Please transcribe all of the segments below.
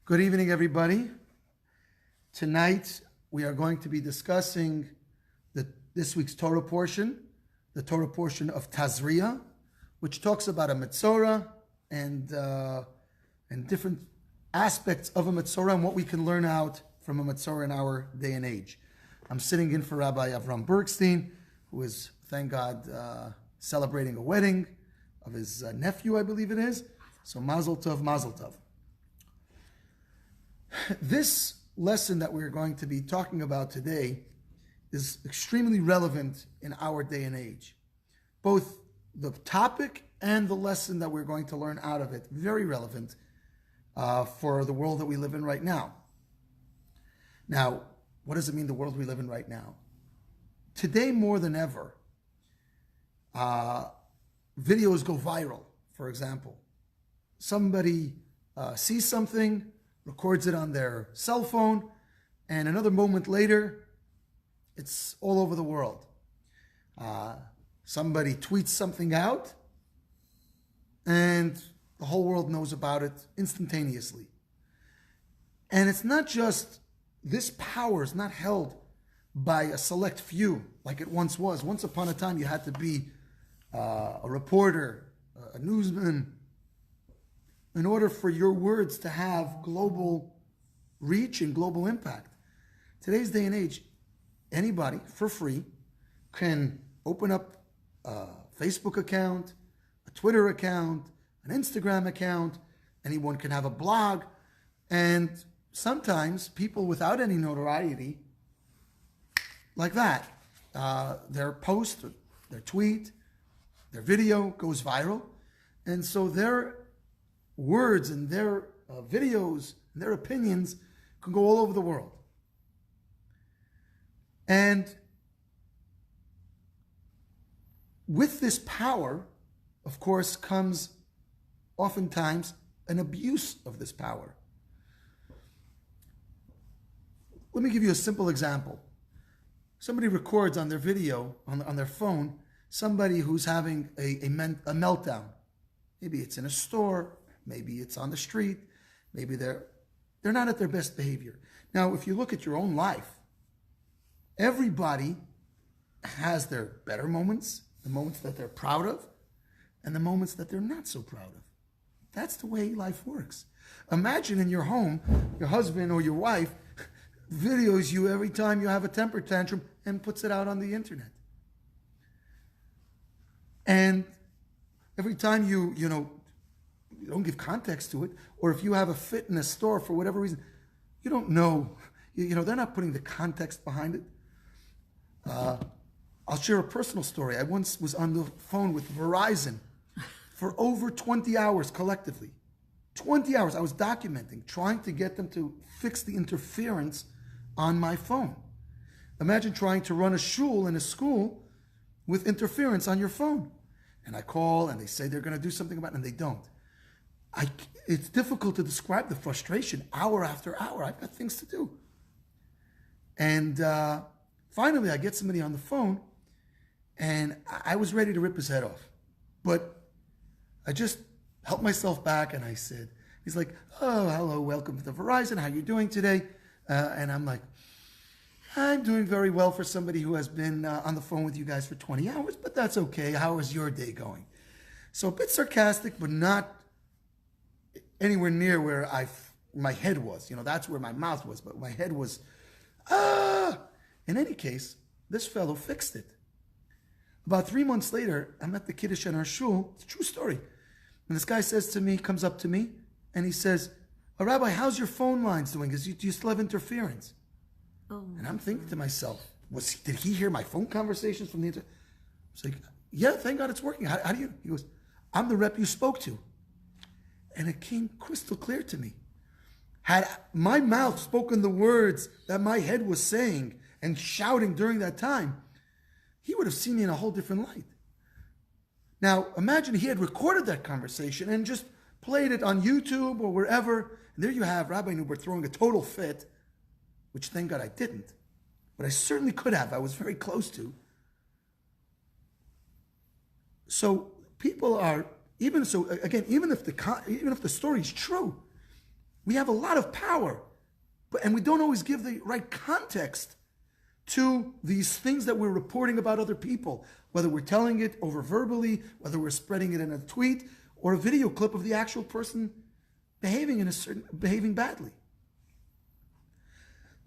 Good evening, everybody. Tonight, we are going to be discussing this week's Torah portion, the Torah portion of Tazria, which talks about a Metzora and different aspects of a Metzora and what we can learn out from a Metzora in our day and age. I'm sitting in for Rabbi Avram Bergstein, who is, thank God, celebrating a wedding of his nephew, I believe it is. So Mazel Tov, Mazel Tov. This lesson that we're going to be talking about today is extremely relevant in our day and age. Both the topic and the lesson that we're going to learn out of it, very relevant for the world that we live in right now. Now, what does it mean, the world we live in right now? Today, more than ever, videos go viral, for example. Somebody sees something, records it on their cell phone, and another moment later, it's all over the world. Somebody tweets something out, and the whole world knows about it instantaneously. And it's not just, this power is not held by a select few like it once was. Once upon a time, you had to be a reporter, a newsman, in order for your words to have global reach and global impact. Today's day and age, anybody, for free, can open up a Facebook account, a Twitter account, an Instagram account. Anyone can have a blog. And sometimes people without any notoriety, like that, their post, their tweet, their video goes viral. And so their words and their videos and their opinions can go all over the world. And with this power, of course, comes oftentimes an abuse of this power. Let me give you a simple example. Somebody records on their video, on their phone, somebody who's having a meltdown. Maybe it's in a store, maybe it's on the street, maybe they're not at their best behavior. Now, if you look at your own life, everybody has their better moments, the moments that they're proud of, and the moments that they're not so proud of. That's the way life works. Imagine in your home, your husband or your wife videos you every time you have a temper tantrum and puts it out on the internet. And every time you don't give context to it, or if you have a fit in a store for whatever reason, you don't know, they're not putting the context behind it. I'll share a personal story. I once was on the phone with Verizon for over 20 hours collectively. 20 hours. I was documenting, trying to get them to fix the interference on my phone. Imagine trying to run a shul in a school with interference on your phone. And I call and they say they're going to do something about it and they don't. It's difficult to describe the frustration hour after hour. I've got things to do. And finally, I get somebody on the phone and I was ready to rip his head off. But I just helped myself back and I said, he's like, oh, hello, welcome to Verizon. How you doing today? And I'm like, I'm doing very well for somebody who has been on the phone with you guys for 20 hours, but that's okay. How is your day going? So a bit sarcastic, but not anywhere near where my head was. That's where my mouth was, but my head was, In any case, this fellow fixed it. About 3 months later, I'm at the Kiddush in our shul. It's a true story. And this guy comes up to me, and he says, oh, Rabbi, how's your phone lines doing? Do you still have interference? Oh. And I'm thinking to myself, did he hear my phone conversations from the internet? I was like, yeah, thank God it's working. How do you? He goes, I'm the rep you spoke to. And it came crystal clear to me. Had my mouth spoken the words that my head was saying and shouting during that time, he would have seen me in a whole different light. Now, imagine he had recorded that conversation and just played it on YouTube or wherever. And there you have Rabbi Neubort throwing a total fit, which thank God I didn't. But I certainly could have. I was very close to. So people are, even if the story is true, We have a lot of power, and we don't always give the right context to these things that we're reporting about other people, whether we're telling it over verbally, whether we're spreading it in a tweet, or a video clip of the actual person behaving badly.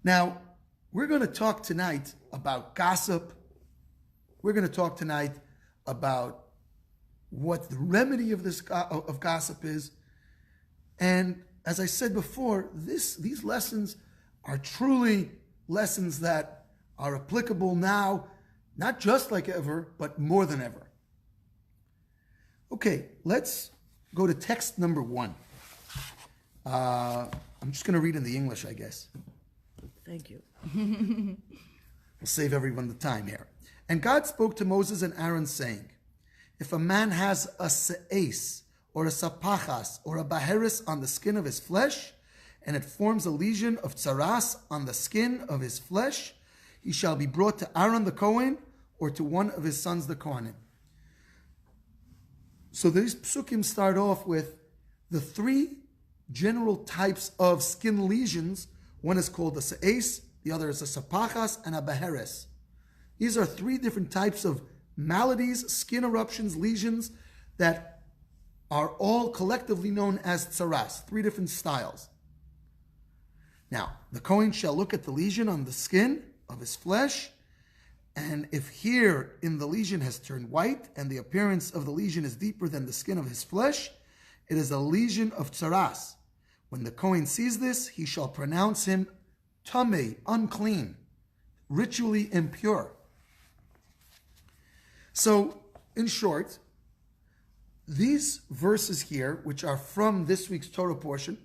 Now, we're going to talk tonight about gossip. We're going to talk tonight about what the remedy of gossip is. And as I said before, these lessons are truly lessons that are applicable now, not just like ever, but more than ever. Okay, let's go to text number 1. I'm just going to read in the English, I guess. Thank you. We'll save everyone the time here. And God spoke to Moses and Aaron, saying, if a man has a se'es, or a sapachas, or a baheris on the skin of his flesh, and it forms a lesion of tsaras on the skin of his flesh, he shall be brought to Aaron the Kohen, or to one of his sons the Kohanim. So these psukim start off with the 3 general types of skin lesions. One is called a se'es, the other is a sapachas, and a baheres. These are 3 different types of maladies, skin eruptions, lesions that are all collectively known as tsaras, 3 different styles. Now, the Kohen shall look at the lesion on the skin of his flesh, and if here in the lesion has turned white, and the appearance of the lesion is deeper than the skin of his flesh, it is a lesion of tsaras. When the Kohen sees this, he shall pronounce him tamei, unclean, ritually impure. So, in short, these verses here, which are from this week's Torah portion,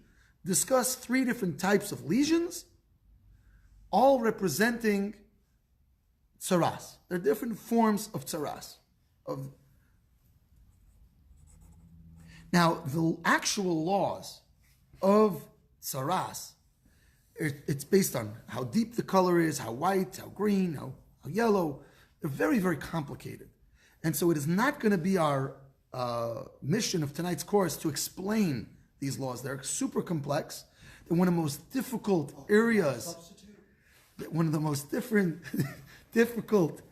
discuss 3 different types of lesions, all representing tsaras. They're different forms of tsaras. Now, the actual laws of tsaras, it's based on how deep the color is, how white, how green, how yellow. They're very, very complicated. And so it is not going to be our mission of tonight's course to explain these laws. They're super complex. They're one of the most difficult areas, one of the most difficult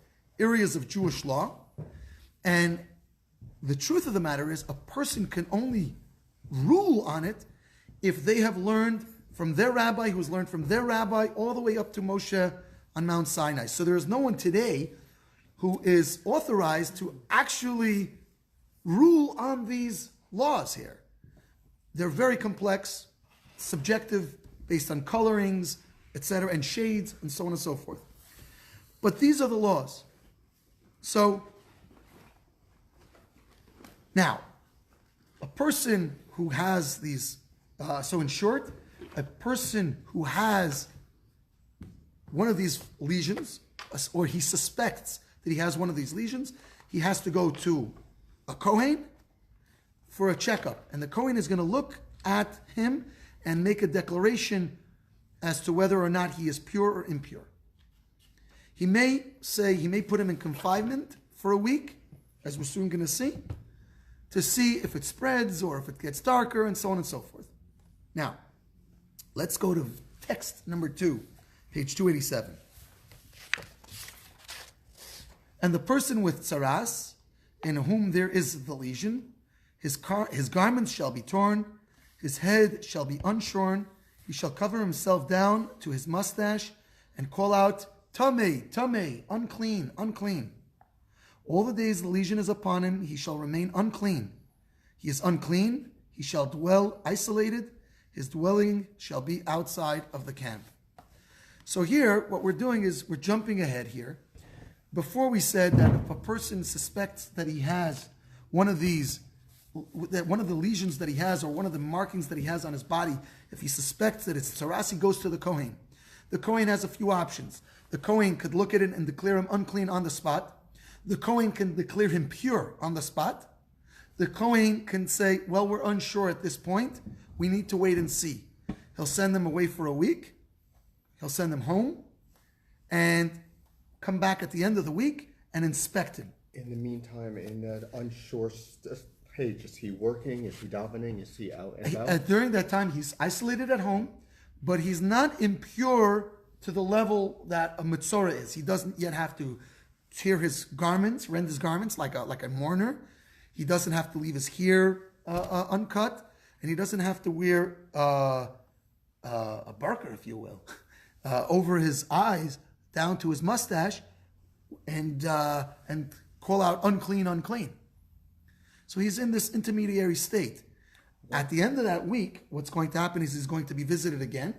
areas of Jewish law. And the truth of the matter is, a person can only rule on it if they have learned from their rabbi, who has learned from their rabbi, all the way up to Moshe on Mount Sinai. So there is no one today who is authorized to actually rule on these laws here. They're very complex, subjective, based on colorings, etc., and shades, and so on and so forth. But these are the laws. So, now, a person who has these, so in short, a person who has one of these lesions, or he suspects that he has one of these lesions, he has to go to a Kohen for a checkup. And the Kohen is going to look at him and make a declaration as to whether or not he is pure or impure. He may put him in confinement for a week, as we're soon going to see if it spreads or if it gets darker, and so on and so forth. Now, let's go to text number 2, page 287. And the person with tsaras, in whom there is the lesion, his garments shall be torn, his head shall be unshorn, he shall cover himself down to his mustache and call out, Tamei, Tamei, unclean, unclean. All the days the lesion is upon him, he shall remain unclean. He is unclean, he shall dwell isolated, his dwelling shall be outside of the camp. So here, what we're doing is we're jumping ahead here. Before we said that if a person suspects that he has one of these, that one of the lesions that he has, or one of the markings that he has on his body, if he suspects that it's tsaras, he goes to the Kohen. The Kohen has a few options. The Kohen could look at it and declare him unclean on the spot. The Kohen can declare him pure on the spot. The Kohen can say, well, we're unsure at this point. We need to wait and see. He'll send them away for a week. He'll send them home and come back at the end of the week and inspect him. In the meantime, in that unsure page? Is he working? Is he davening? Is he out and about? During that time, he's isolated at home, but he's not impure to the level that a Metzora is. He doesn't yet have to tear his garments, rend his garments like a mourner. He doesn't have to leave his hair uncut, and he doesn't have to wear a barker, if you will, over his eyes down to his mustache, and call out unclean, unclean. So he's in this intermediary state. At the end of that week, what's going to happen is he's going to be visited again,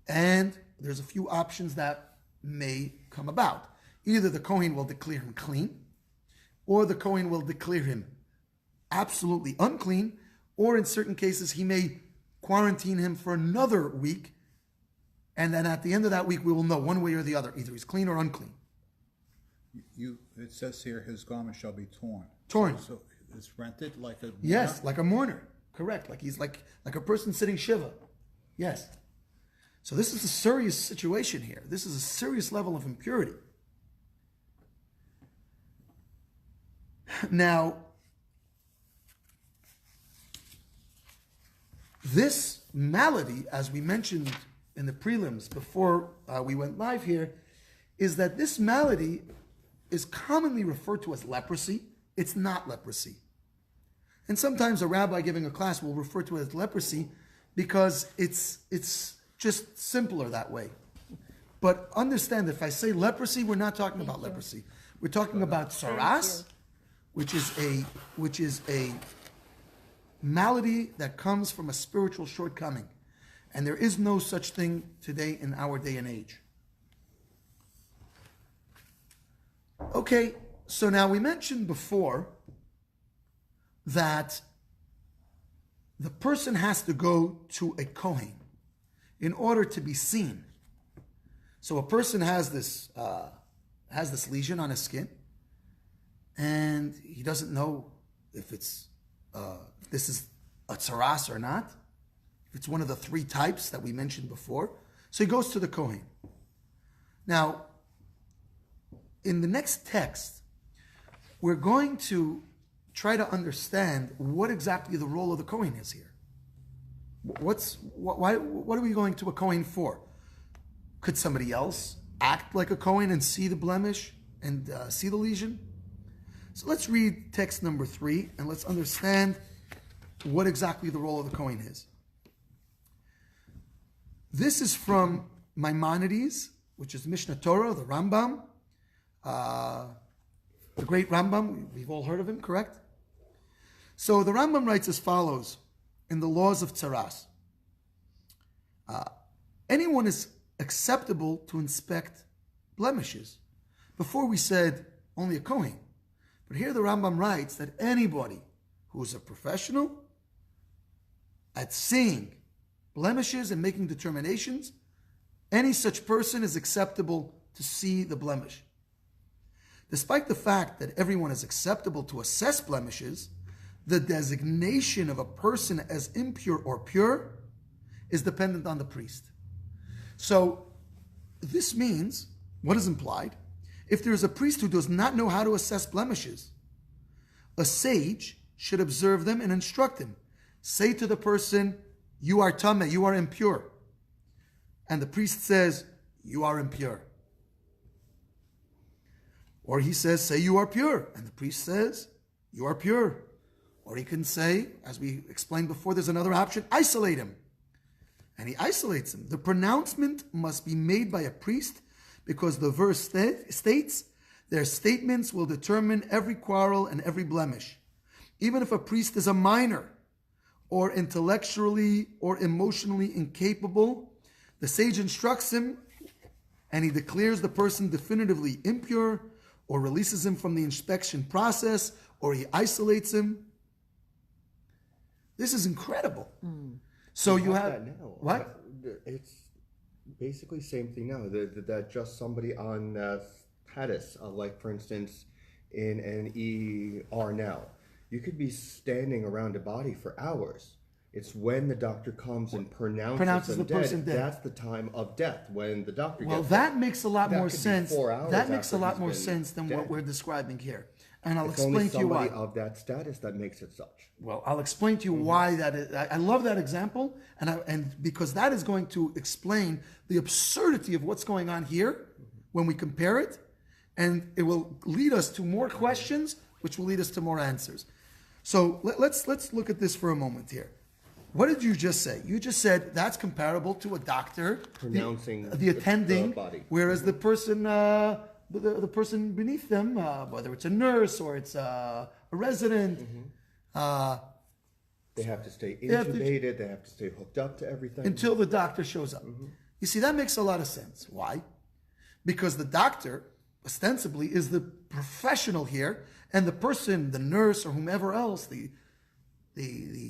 and there's a few options that may come about. Either the Kohen will declare him clean, or the Kohen will declare him absolutely unclean, or in certain cases he may quarantine him for another week, and then at the end of that week we will know one way or the other, either he's clean or unclean. It says here his garment shall be torn. Torn. So it's rented like a mourner? Yes, like a mourner. Correct. Like he's like a person sitting shiva. Yes. So this is a serious situation here. This is a serious level of impurity. Now, this malady, as we mentioned in the prelims before we went live here, is that this malady is commonly referred to as leprosy. It's not leprosy. And sometimes a rabbi giving a class will refer to it as leprosy because it's just simpler that way. But understand that if I say leprosy, we're not talking about leprosy. We're talking about saras, which is a malady that comes from a spiritual shortcoming. And there is no such thing today in our day and age. Okay, so now we mentioned before that the person has to go to a Kohen in order to be seen. So a person has this lesion on his skin, and he doesn't know if this is a tsaras or not, if it's one of the three types that we mentioned before. So he goes to the Kohen. Now, in the next text, we're going to try to understand what exactly the role of the Kohen is here. What are we going to a Kohen for? Could somebody else act like a Kohen and see the blemish and see the lesion? So let's read text number 3 and let's understand what exactly the role of the Kohen is. This is from Maimonides, which is Mishnah Torah, the Rambam. The great Rambam, we've all heard of him, correct? So the Rambam writes as follows in the laws of Tzaras. Anyone is acceptable to inspect blemishes. Before we said only a Kohen. But here the Rambam writes that anybody who is a professional at seeing blemishes and making determinations, any such person is acceptable to see the blemish. Despite the fact that everyone is acceptable to assess blemishes, the designation of a person as impure or pure is dependent on the priest. So this means, what is implied? If there is a priest who does not know how to assess blemishes, a sage should observe them and instruct him. Say to the person, you are tameh, you are impure. And the priest says, you are impure. Or he says, say you are pure. And the priest says, you are pure. Or he can say, as we explained before, there's another option, isolate him. And he isolates him. The pronouncement must be made by a priest because the verse states, their statements will determine every quarrel and every blemish. Even if a priest is a minor or intellectually or emotionally incapable, the sage instructs him and he declares the person definitively impure, or releases him from the inspection process, or he isolates him. This is incredible. So you have that now. What? It's basically same thing now. That just somebody on status, like for instance, in an ER now, you could be standing around a body for hours. It's when the doctor comes and pronounces them the person dead. That's the time of death when the doctor Well, gets that there. makes a lot That more could be sense. 4 hours That makes a after lot he's more been sense than dead. what we're describing here. And I'll It's only explain to you why. somebody of that status that makes it such. Well, I'll explain to you why that is. I love that example, and because that is going to explain the absurdity of what's going on here when we compare it, and it will lead us to more questions, which will lead us to more answers. So let's look at this for a moment here. What did you just say? You just said that's comparable to a doctor Pronouncing the attending, the body. whereas the person the person beneath them, whether it's a nurse or it's a resident, They have to stay intubated. They have to stay hooked up to everything until the doctor shows up. You see, that makes a lot of sense. Why? Because the doctor, ostensibly, is the professional here, and the person, the nurse or whomever else, the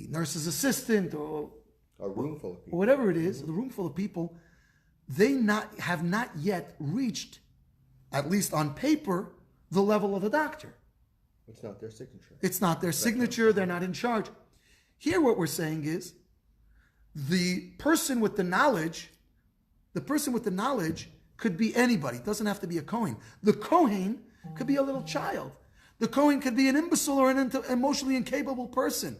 nurse's assistant or a room full of people. whatever it is, the room full of people, they have not yet reached, at least on paper, the level of the doctor. It's not their signature. It's not their signature. They're not in charge. Here, what we're saying is the person with the knowledge could be anybody. It doesn't have to be a Kohen. The Kohen could be a little child. The Kohen could be an imbecile or an emotionally incapable person.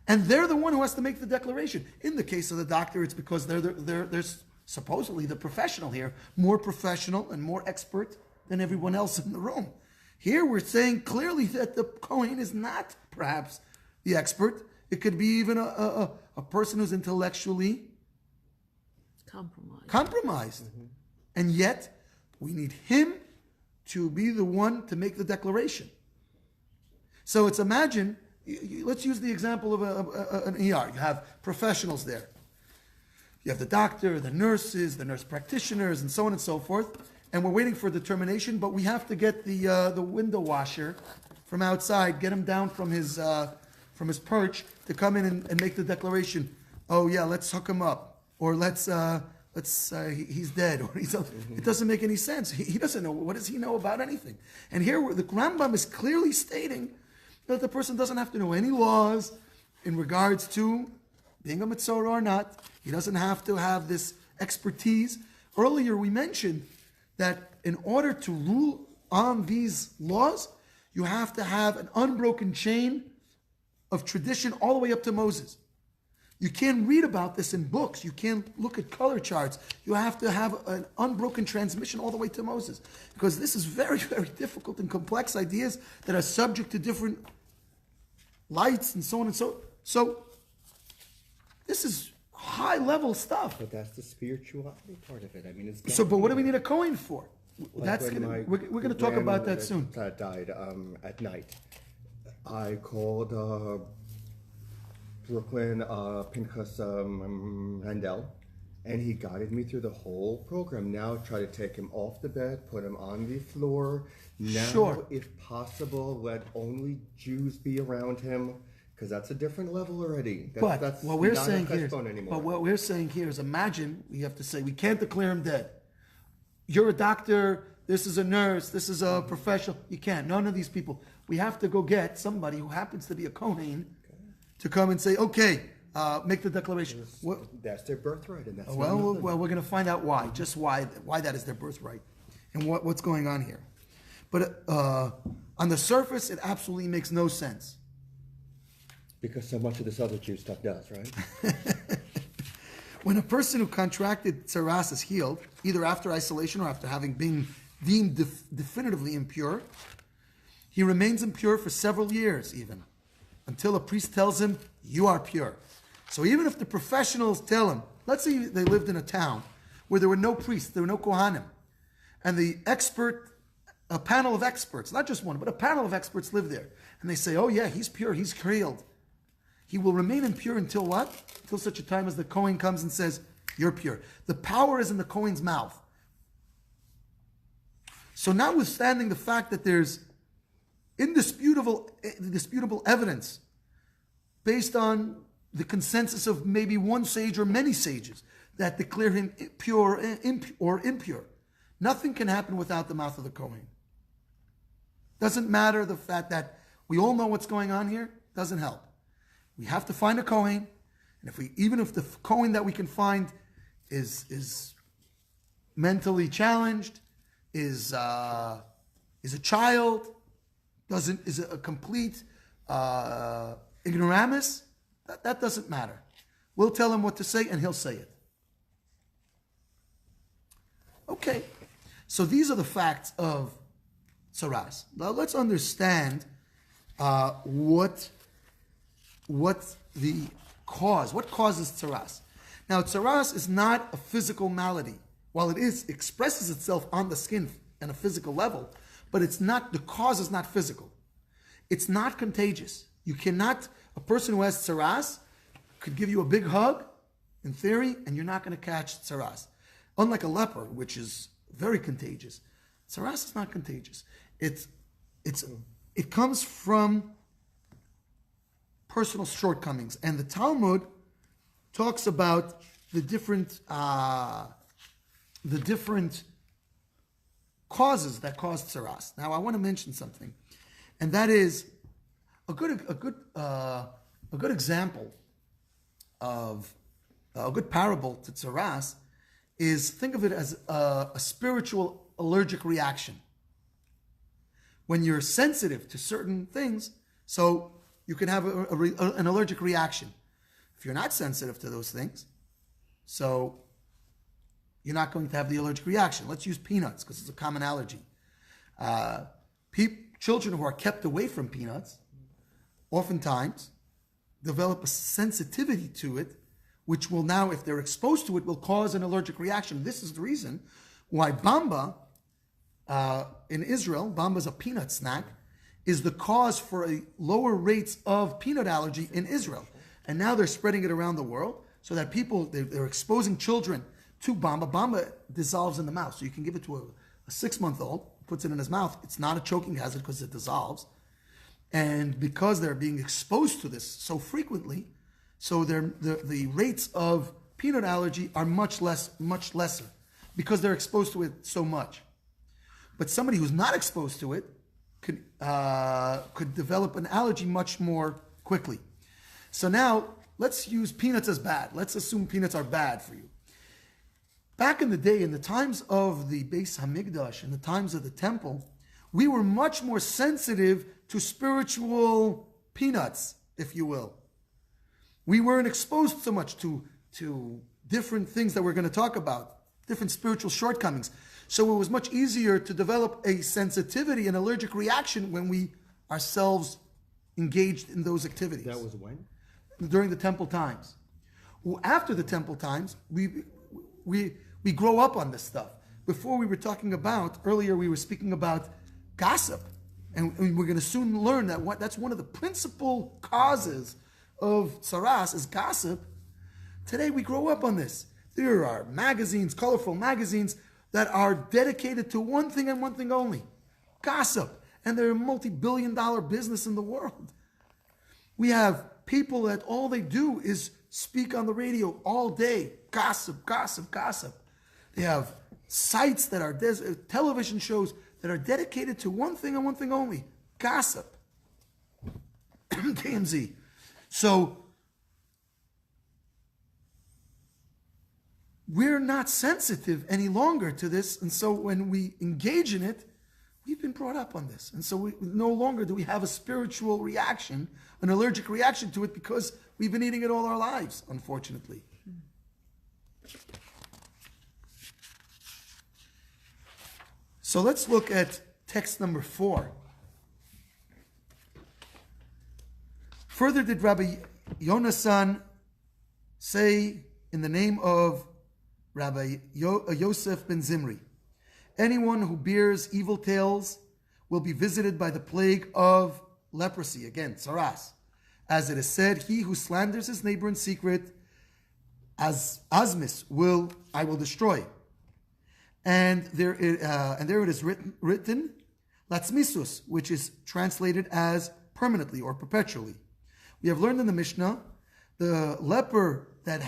And they're the one who has to make the declaration. In the case of the doctor, it's because they're supposedly the professional here, more professional and more expert than everyone else in the room. Here we're saying clearly that the Kohen is not perhaps the expert. It could be even a person who's intellectually compromised. And yet, we need him to be the one to make the declaration. So it's imagine, let's use the example of an ER. You have professionals there. You have the doctor, the nurses, the nurse practitioners, and so on and so forth. And we're waiting for determination, but we have to get the window washer from outside, get him down from his perch to come in and make the declaration. Oh yeah, let's hook him up, or let's he's dead, or it doesn't make any sense. He doesn't know. What does he know about anything? And here the Rambam is clearly stating that the person doesn't have to know any laws in regards to being a Mitzorah or not. He doesn't have to have this expertise. Earlier we mentioned that in order to rule on these laws, you have to have an unbroken chain of tradition all the way up to Moses. You can't read about this in books. You can't look at color charts. You have to have an unbroken transmission all the way to Moses. Because this is very, very difficult and complex ideas that are subject to different lights and so on and so. This is high-level stuff. But that's the spirituality part of it. I mean, it's so. But what do we need a Kohen for? Like We're going to talk about that soon. That died at night. I called Brooklyn Pinchas Handel, and he guided me through the whole program. Now try to take him off the bed, put him on the floor. Now, if possible, let only Jews be around him, because that's a different level already. That's what we're not saying a here, anymore. but what we're saying here is, imagine we have to say we can't declare him dead. You're a doctor. This is a nurse. This is a professional. You can't. None of these people. We have to go get somebody who happens to be a Kohen to come and say, okay, make the declaration. That's their birthright, and that's well, we're going to find out why. Just why that is their birthright, and what's going on here. But on the surface, it absolutely makes no sense. Because so much of this other Jew stuff does, right? When a person who contracted tsaras is healed, either after isolation or after having been deemed definitively impure, he remains impure for several years even, until a priest tells him, you are pure. So even if the professionals tell him, let's say they lived in a town where there were no priests, there were no Kohanim, and a panel of experts, not just one, but a panel of experts live there, and they say, oh yeah, he's pure, he's healed. He will remain impure until what? Until such a time as the Kohen comes and says, you're pure. The power is in the Kohen's mouth. So notwithstanding the fact that there's indisputable evidence based on the consensus of maybe one sage or many sages that declare him pure or impure, nothing can happen without the mouth of the Kohen. Doesn't matter the fact that we all know what's going on here, doesn't help. We have to find a Kohen, and even if the Kohen that we can find is mentally challenged, is is a child, is a complete ignoramus, that doesn't matter. We'll tell him what to say and he'll say it. Okay, so these are the facts of tsaras. Now let's understand what the cause, what causes tsaras. Now tsaras is not a physical malady. While it expresses itself on the skin on a physical level, but it's not, the cause is not physical. It's not contagious. You cannot, a person who has tsaras could give you a big hug, in theory, and you're not going to catch tsaras. Unlike a leper, which is very contagious. Tsaras is not contagious. It comes from personal shortcomings. And the Talmud talks about the different causes that cause tsaras. Now, I want to mention something, and that is a good example of a good parable to tsaras is, think of it as a spiritual allergic reaction. When you're sensitive to certain things, so you can have an allergic reaction. If you're not sensitive to those things, so you're not going to have the allergic reaction. Let's use peanuts because it's a common allergy. Children who are kept away from peanuts oftentimes develop a sensitivity to it, which will now, if they're exposed to it, will cause an allergic reaction. This is the reason why bamba in Israel, bamba is a peanut snack, is the cause for a lower rates of peanut allergy in Israel. And now they're spreading it around the world so that people, they're exposing children to bamba. Bamba dissolves in the mouth. So you can give it to a 6-month-old, puts it in his mouth. It's not a choking hazard because it dissolves. And because they're being exposed to this so frequently, so the rates of peanut allergy are much lesser because they're exposed to it so much. But somebody who's not exposed to it could develop an allergy much more quickly. So now let's use peanuts as bad. Let's assume peanuts are bad for you. Back in the day, in the times of the Beis Hamikdash, in the times of the temple, we were much more sensitive to spiritual peanuts, if you will. We weren't exposed so much to different things that we're going to talk about, different spiritual shortcomings. So it was much easier to develop a sensitivity, an allergic reaction when we ourselves engaged in those activities. That was when? During the temple times. Well, after the temple times, we grow up on this stuff. Before we were talking about, earlier we were speaking about gossip. And we're going to soon learn that that's one of the principal causes of tsaras is gossip. Today we grow up on this. There are magazines, colorful magazines, that are dedicated to one thing and one thing only, gossip. And they're a multi-billion-dollar business in the world. We have people that all they do is speak on the radio all day, gossip, gossip, gossip. They have sites that are television shows that are dedicated to one thing and one thing only, gossip. TMZ. So we're not sensitive any longer to this, and so when we engage in it, we've been brought up on this. And so no longer do we have a spiritual reaction, an allergic reaction to it, because we've been eating it all our lives, unfortunately. So let's look at text number 4. Further did Rabbi Yonasan say in the name of Rabbi Yosef ben Zimri, anyone who bears evil tales will be visited by the plague of leprosy. Again, tsaras. As it is said, he who slanders his neighbor in secret, as asmis I will destroy. And there it is written, latzmisus, which is translated as permanently or perpetually. We have learned in the Mishnah, the leper that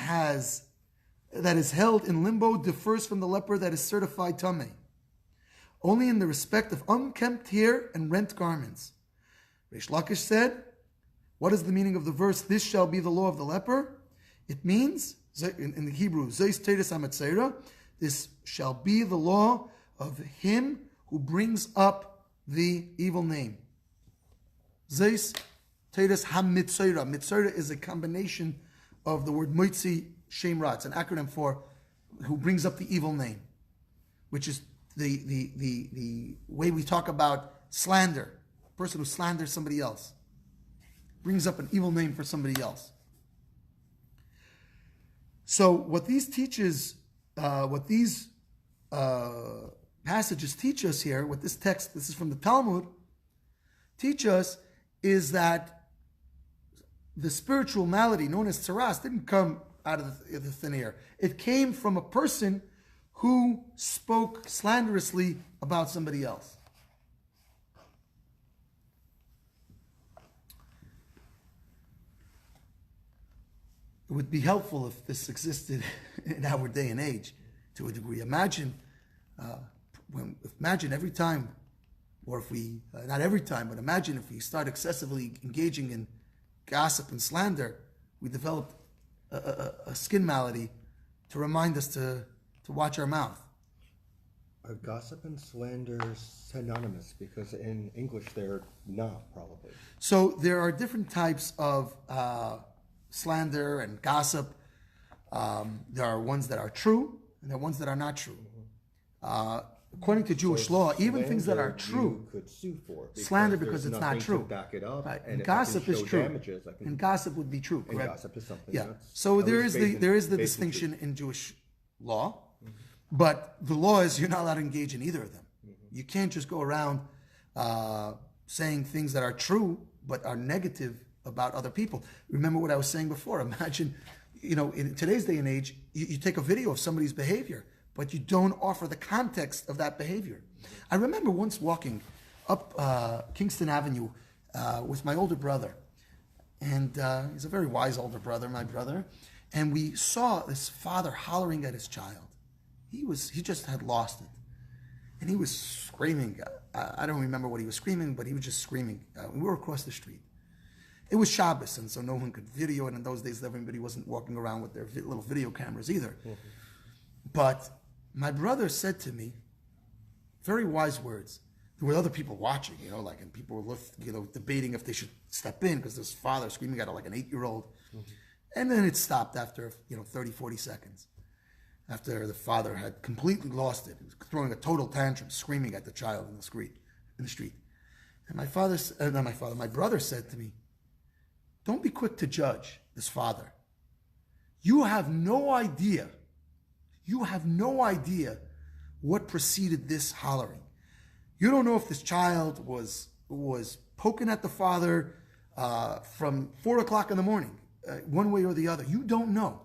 is held in limbo differs from the leper that is certified tameh, only in the respect of unkempt hair and rent garments. Reish Lakish said, what is the meaning of the verse, this shall be the law of the leper? It means, in the Hebrew, zeis teres hametzera, this shall be the law of him who brings up the evil name. Zeis Teres HaMitzora. Mitzora is a combination of the word Moitzi Shem Ra. It's an acronym for who brings up the evil name, which is the way we talk about slander. A person who slanders somebody else. Brings up an evil name for somebody else. So what these passages teach us here, what this text, this is from the Talmud, teach us is that the spiritual malady known as tsaras didn't come out of the thin air. It came from a person who spoke slanderously about somebody else. It would be helpful if this existed in our day and age to a degree. Imagine every time, or if we, not every time, but imagine if we start excessively engaging in gossip and slander, we developed a skin malady to remind us to watch our mouth. Are gossip and slander synonymous? Because in English they're not, probably. So there are different types of slander and gossip. There are ones that are true, and there are ones that are not true. According to Jewish law, even things that are true, you could sue for slander because it's not true. To back it up, right. And gossip is true. Damages, and gossip would be true. Correct. And gossip is something. Yeah. So there is the distinction in Jewish law, but the law is you're not allowed to engage in either of them. You can't just go around saying things that are true but are negative about other people. Remember what I was saying before. Imagine, in today's day and age, you take a video of somebody's behavior, but you don't offer the context of that behavior. I remember once walking up Kingston Avenue with my older brother, and he's a very wise older brother, my brother, and we saw this father hollering at his child. He just had lost it, and he was screaming. I don't remember what he was screaming, but he was just screaming. We were across the street. It was Shabbos, and so no one could video it. In those days, everybody wasn't walking around with their little video cameras either. But my brother said to me, very wise words. There were other people watching, and people were, debating if they should step in because this father screaming at like an 8-year-old. And then it stopped after, 30, 40 seconds. After the father had completely lost it. He was throwing a total tantrum, screaming at the child in the street. And my brother said to me, don't be quick to judge this father. You have no idea what preceded this hollering. You don't know if this child was poking at the father from 4 o'clock in the morning, one way or the other. You don't know.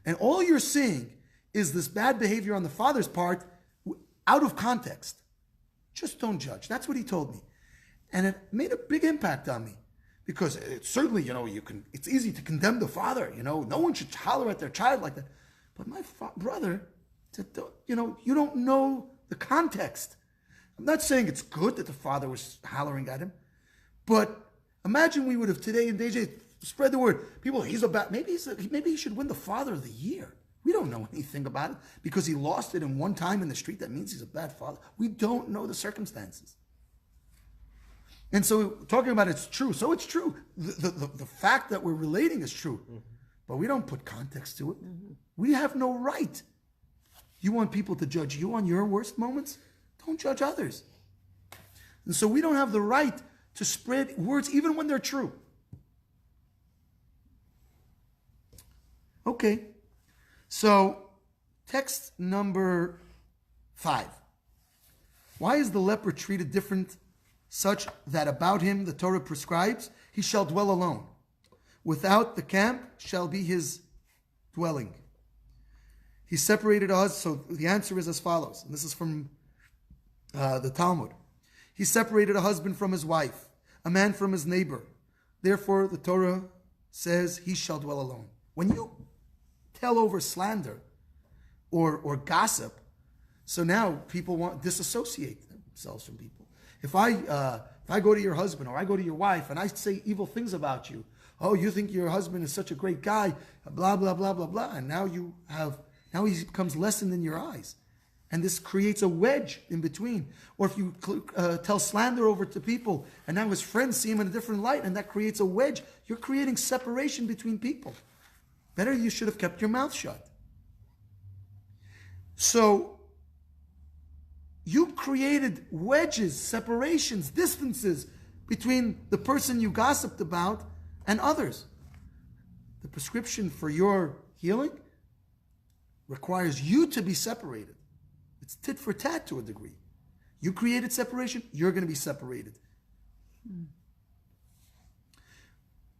And all you're seeing is this bad behavior on the father's part out of context. Just don't judge. That's what he told me. And it made a big impact on me. Because it's certainly, it's easy to condemn the father. No one should holler at their child like that. But my brother said, you don't know the context. I'm not saying it's good that the father was hollering at him, but imagine we would have today in DJ spread the word. People, maybe he should win the Father of the Year. We don't know anything about it because he lost it in one time in the street. That means he's a bad father. We don't know the circumstances. And so talking about it's true. So it's true. The fact that we're relating is true. But we don't put context to it. We have no right. You want people to judge you on your worst moments? Don't judge others. And so we don't have the right to spread words even when they're true. Okay. So text number 5. Why is the leper treated different? Such that about him the Torah prescribes, he shall dwell alone. Without the camp shall be his dwelling. He separated us, so the answer is as follows. And this is from the Talmud. He separated a husband from his wife, a man from his neighbor. Therefore, the Torah says he shall dwell alone. When you tell over slander or gossip, so now people want to disassociate themselves from people. If I go to your husband or I go to your wife and I say evil things about you, oh, you think your husband is such a great guy, blah, blah, blah, blah, blah, and now he becomes lessened in your eyes. And this creates a wedge in between. Or if you tell slander over to people, and now his friends see him in a different light, and that creates a wedge, you're creating separation between people. Better you should have kept your mouth shut. So, you created wedges, separations, distances between the person you gossiped about and others. The prescription for your healing requires you to be separated. It's tit for tat to a degree. You created separation, you're going to be separated.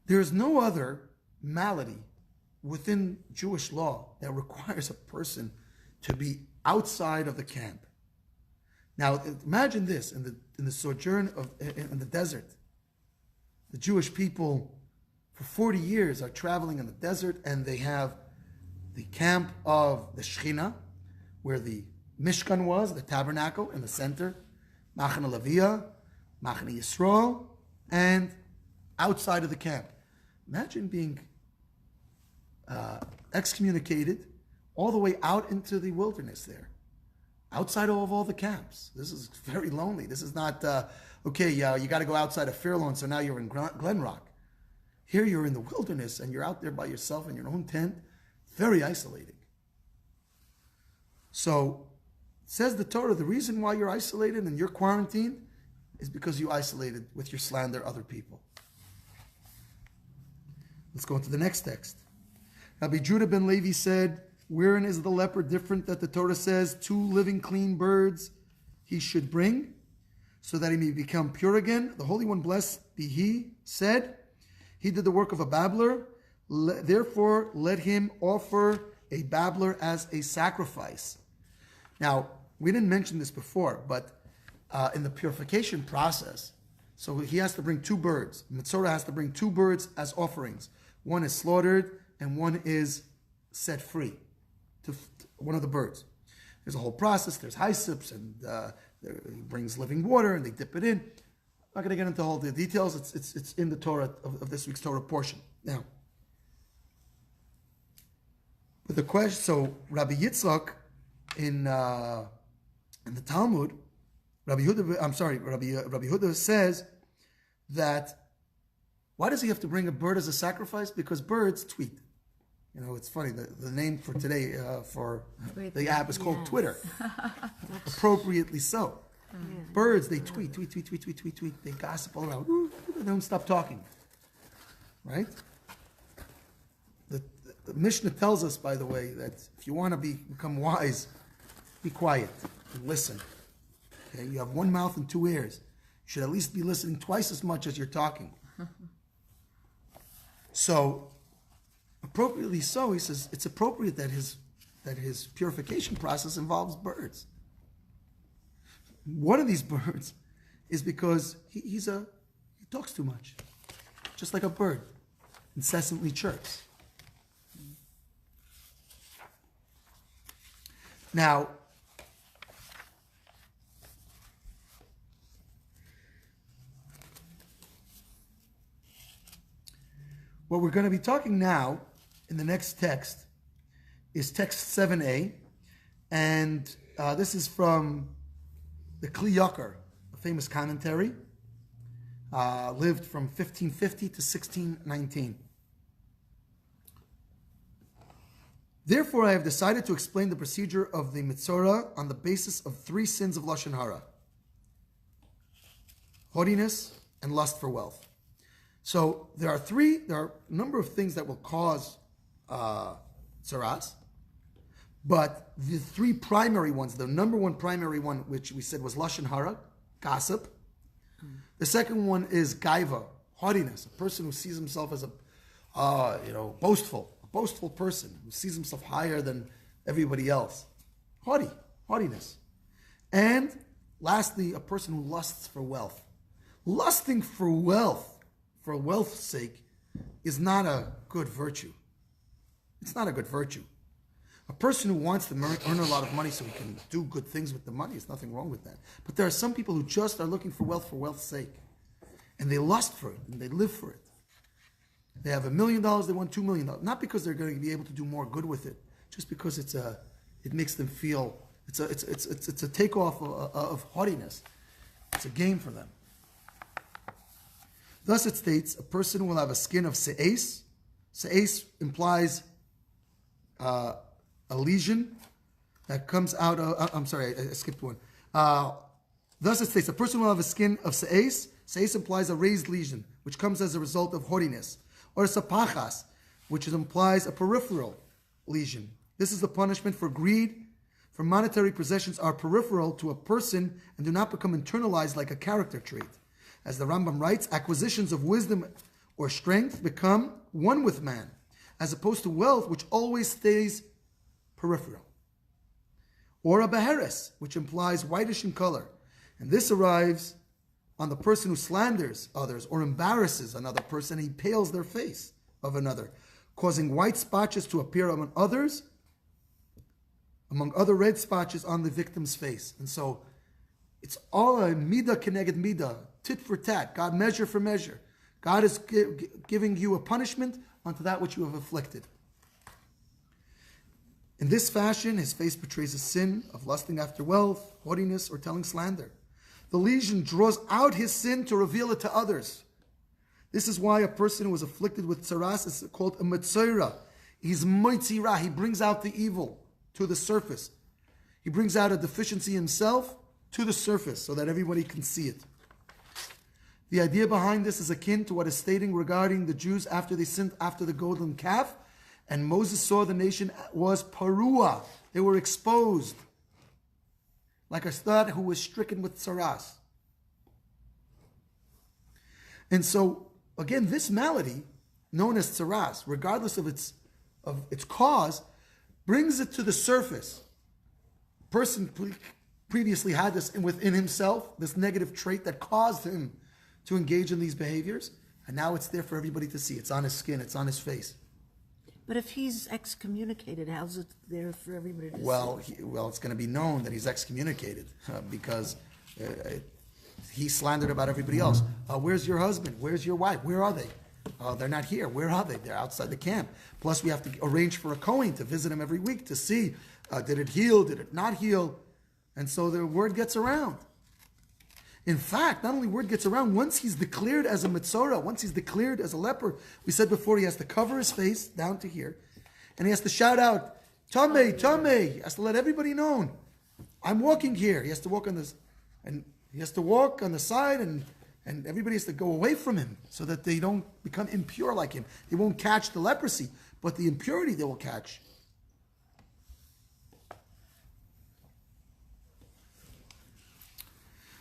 There is no other malady within Jewish law that requires a person to be outside of the camp. Now, imagine this, in the sojourn in the desert. The Jewish people, for 40 years, are traveling in the desert, and they have the camp of the Shechina, where the Mishkan was, the tabernacle in the center, Machane Leviah, Machane Yisrael, and outside of the camp. Imagine being excommunicated all the way out into the wilderness there, outside of all the camps. This is very lonely. This is not, you got to go outside of Fairlawn, so now you're in Glen Rock. Here you're in the wilderness, and you're out there by yourself in your own tent, very isolating. So, says the Torah, the reason why you're isolated and you're quarantined is because you isolated with your slander other people. Let's go into the next text. Rabbi Judah ben Levi said, wherein is the leper different that the Torah says 2 living clean birds he should bring so that he may become pure again? The Holy One, blessed be he, said, he did the work of a babbler, therefore let him offer a babbler as a sacrifice. Now, we didn't mention this before, but in the purification process, so he has to bring 2 birds. Mitzorah has to bring 2 birds as offerings. One is slaughtered and one is set free to one of the birds. There's a whole process. There's hyssop, and he brings living water, and they dip it in. I'm not going to get into all the details. It's in the Torah of this week's Torah portion. Now, with the question, so Rabbi Yitzchak in the Talmud, Rabbi Yehuda says that why does he have to bring a bird as a sacrifice? Because birds tweet. You know, it's funny, the name for today for the app is called Twitter. Appropriately so. Birds, they tweet. They gossip all around. They don't stop talking. Right? The Mishnah tells us, by the way, that if you want to become wise, be quiet and listen. Okay? You have 1 mouth and 2 ears. You should at least be listening twice as much as you're talking. So, appropriately so, he says it's appropriate that his purification process involves birds. One of these birds is because he talks too much, just like a bird, incessantly chirps. Now, what we're going to be talking now in the next text is text 7a, and this is from the Kli Yakar, a famous commentary, lived from 1550 to 1619. Therefore, I have decided to explain the procedure of the Mitzorah on the basis of 3 sins of Lashon Hara: haughtiness and lust for wealth. So there are a number of things that will cause tzaras, but the 3 primary ones, the number 1 primary one, which we said was Lashon Hara, gossip. The second one is gaiva, haughtiness, a person who sees himself as a boastful person who sees himself higher than everybody else. Haughtiness. And lastly, a person who lusts for wealth. Lusting for wealth, for wealth's sake, is not a good virtue. It's not a good virtue. A person who wants to earn a lot of money so he can do good things with the money, there's nothing wrong with that. But there are some people who just are looking for wealth's sake. And they lust for it, and they live for it. They have $1 million, they want $2 million. Not because they're going to be able to do more good with it, just because it makes them feel It's a takeoff of haughtiness. It's a game for them. Thus it states, a person will have a skin of se'es. Se'es implies a lesion that comes out of, I'm sorry, I skipped one. Thus it states, a person will have a skin of se'es. Se'es implies a raised lesion, which comes as a result of haughtiness. Or sapachas, which implies a peripheral lesion. This is the punishment for greed, for monetary possessions are peripheral to a person and do not become internalized like a character trait. As the Rambam writes, acquisitions of wisdom or strength become one with man, as opposed to wealth, which always stays peripheral. Or a beheres, which implies whitish in color. And this arrives on the person who slanders others or embarrasses another person, he pales their face of another, causing white spotches to appear among others, among other red spotches on the victim's face. And so it's all a midah keneged midah, tit for tat, God measure for measure. God is giving you a punishment unto that which you have afflicted. In this fashion, his face betrays a sin of lusting after wealth, haughtiness, or telling slander. The lesion draws out his sin to reveal it to others. This is why a person who is afflicted with tzaras is called a metzora. He's moitzira. He brings out the evil to the surface. He brings out a deficiency himself to the surface so that everybody can see it. The idea behind this is akin to what is stating regarding the Jews after they sinned after the golden calf, and Moses saw the nation was parua. They were exposed, like a stud who was stricken with tzaras. And so, again, this malady, known as tzaras, regardless of its cause, brings it to the surface. A person previously had this within himself, this negative trait that caused him to engage in these behaviors, and now it's there for everybody to see. It's on his skin, it's on his face. But if he's excommunicated, how's it there for everybody to see? Well, it's going to be known that he's excommunicated because he slandered about everybody else. Where's your husband? Where's your wife? Where are they? They're not here. Where are they? They're outside the camp. Plus, we have to arrange for a Kohen to visit him every week to see, did it heal? Did it not heal? And so the word gets around. In fact, not only word gets around, once he's declared as a metzora, once he's declared as a leper, we said before, he has to cover his face down to here, and he has to shout out, Tameh, Tameh. He has to let everybody know, I'm walking here. He has to walk on this, and he has to walk on the side, and everybody has to go away from him so that they don't become impure like him. They won't catch the leprosy, but the impurity they will catch.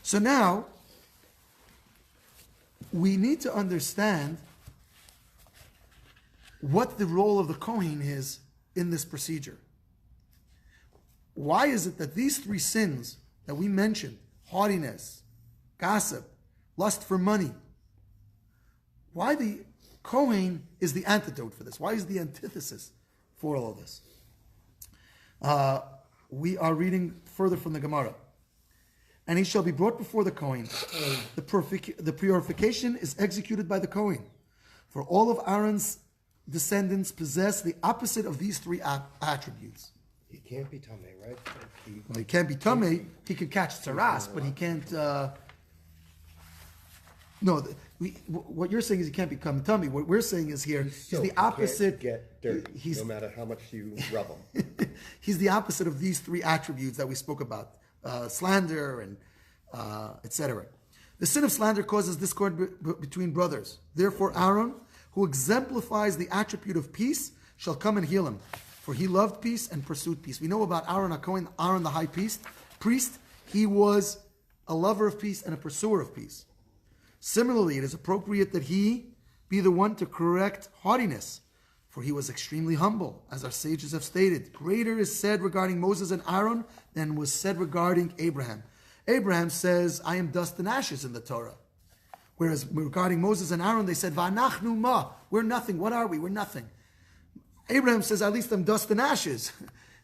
So now, we need to understand what the role of the Kohen is in this procedure. Why is it that these three sins that we mentioned, haughtiness, gossip, lust for money, why the Kohen is the antidote for this? Why is the antithesis for all of this? We are reading further from the Gemara. And he shall be brought before the Kohen. The purification is executed by the Kohen. For all of Aaron's descendants possess the opposite of these three attributes. He can't be Tameh, right? He can't be Tameh. He can catch tzaras, but he can't... what you're saying is he can't become Tameh. What we're saying is here, he's the opposite... He can't get dirty, no matter how much you rub him. He's the opposite of these three attributes that we spoke about. Slander and etc. The sin of slander causes discord between brothers. Therefore Aaron, who exemplifies the attribute of peace, shall come and heal him. For he loved peace and pursued peace. We know about Aaron HaKohen, Aaron the high priest. He was a lover of peace and a pursuer of peace. Similarly, it is appropriate that he be the one to correct haughtiness, for he was extremely humble, as our sages have stated. Greater is said regarding Moses and Aaron than was said regarding Abraham. Abraham says, I am dust and ashes in the Torah. Whereas regarding Moses and Aaron, they said, Va'anachnu ma, we're nothing. What are we? We're nothing. Abraham says, at least I'm dust and ashes.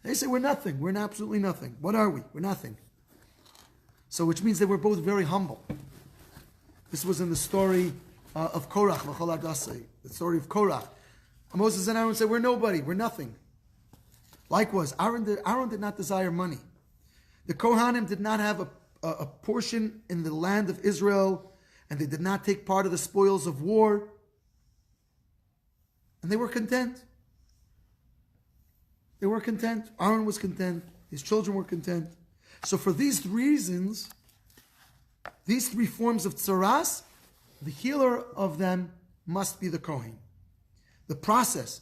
They say, we're nothing. We're absolutely nothing. What are we? We're nothing. So which means they were both very humble. This was in the story of Korach, the story of Korach. Moses and Aaron said, we're nobody, we're nothing. Likewise, Aaron did not desire money. The Kohanim did not have a portion in the land of Israel, and they did not take part of the spoils of war. And they were content. They were content. Aaron was content. His children were content. So for these reasons, these three forms of tzaras, the healer of them must be the Kohen. The process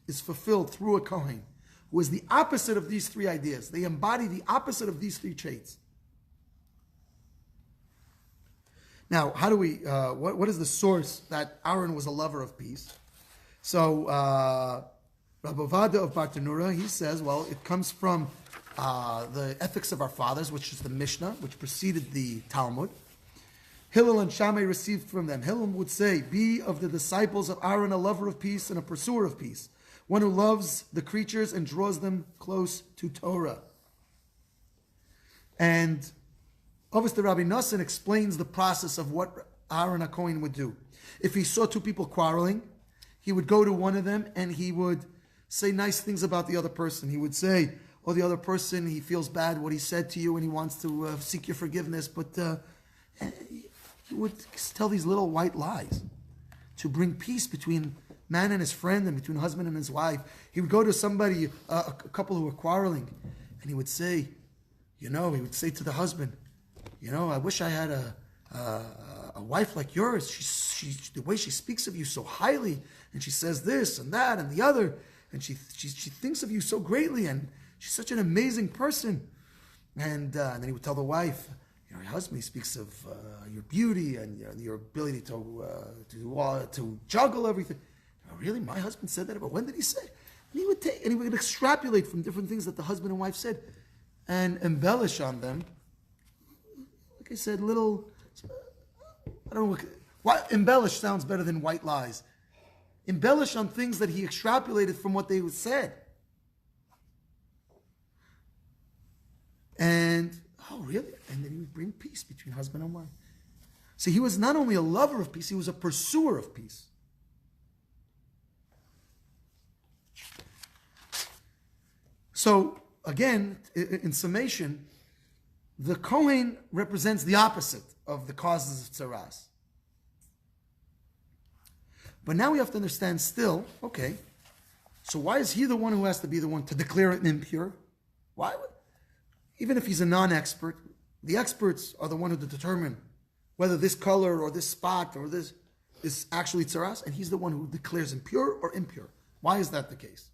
is fulfilled through a Kohen, who is the opposite of these three ideas. They embody the opposite of these three traits. Now, how do we, what is the source that Aaron was a lover of peace? So, Rabbi Vada of Bartanura, he says, well, it comes from the ethics of our fathers, which is the Mishnah, which preceded the Talmud. Hillel and Shammai received from them. Hillel would say, be of the disciples of Aaron a lover of peace and a pursuer of peace, one who loves the creatures and draws them close to Torah. And obviously Rabbi Nosson explains the process of what Aaron HaKohen would do. If he saw two people quarreling, he would go to one of them and he would say nice things about the other person. He would say, oh, the other person, he feels bad what he said to you and he wants to seek your forgiveness, but he would tell these little white lies to bring peace between man and his friend and between husband and his wife. He would go to somebody, a couple who were quarreling, and he would say, he would say to the husband, I wish I had a wife like yours. She the way she speaks of you so highly, and she says this and that and the other, and she thinks of you so greatly, and she's such an amazing person. And then he would tell the wife, your husband, he speaks of your beauty and your ability to juggle everything. Oh, really, my husband said that? But when did he say? And he would extrapolate from different things that the husband and wife said, and embellish on them. Like I said, I don't know what embellish sounds better than white lies. Embellish on things that he extrapolated from what they said. And, oh really? And then he would bring peace between husband and wife. See, he was not only a lover of peace, he was a pursuer of peace. So, again, in summation, the Kohen represents the opposite of the causes of tzaras. But now we have to understand still, okay, so why is he the one who has to be the one to declare it impure? Why would, even if he's a non-expert, the experts are the one who determine whether this color or this spot or this is actually tzaras, and he's the one who declares impure or impure. Why is that the case?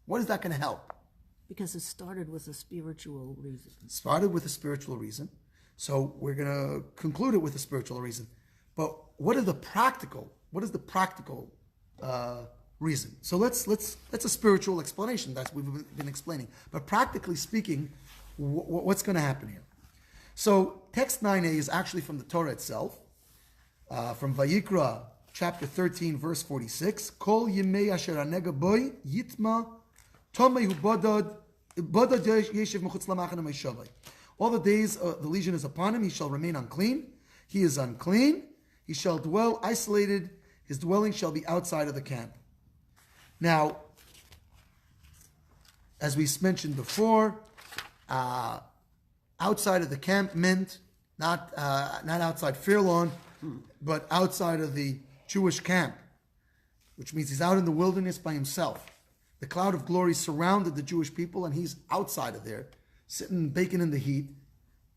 What is that going to help? Because it started with a spiritual reason. It started with a spiritual reason. So we're going to conclude it with a spiritual reason. But what is the practical reason? So that's a spiritual explanation. That's what we've been explaining. But practically speaking, what's going to happen here? So text 9a is actually from the Torah itself, from Vayikra, chapter 13, verse 46. Kol yimei asher anega boy yitma tomei hu bodod yeshiv mechutz lamachana meishavai. All the days the legion is upon him, he shall remain unclean. He is unclean. He shall dwell isolated. His dwelling shall be outside of the camp. Now, as we mentioned before, outside of the camp meant not outside Fair Lawn, but outside of the Jewish camp, which means he's out in the wilderness by himself. The cloud of glory surrounded the Jewish people, and he's outside of there, sitting baking in the heat,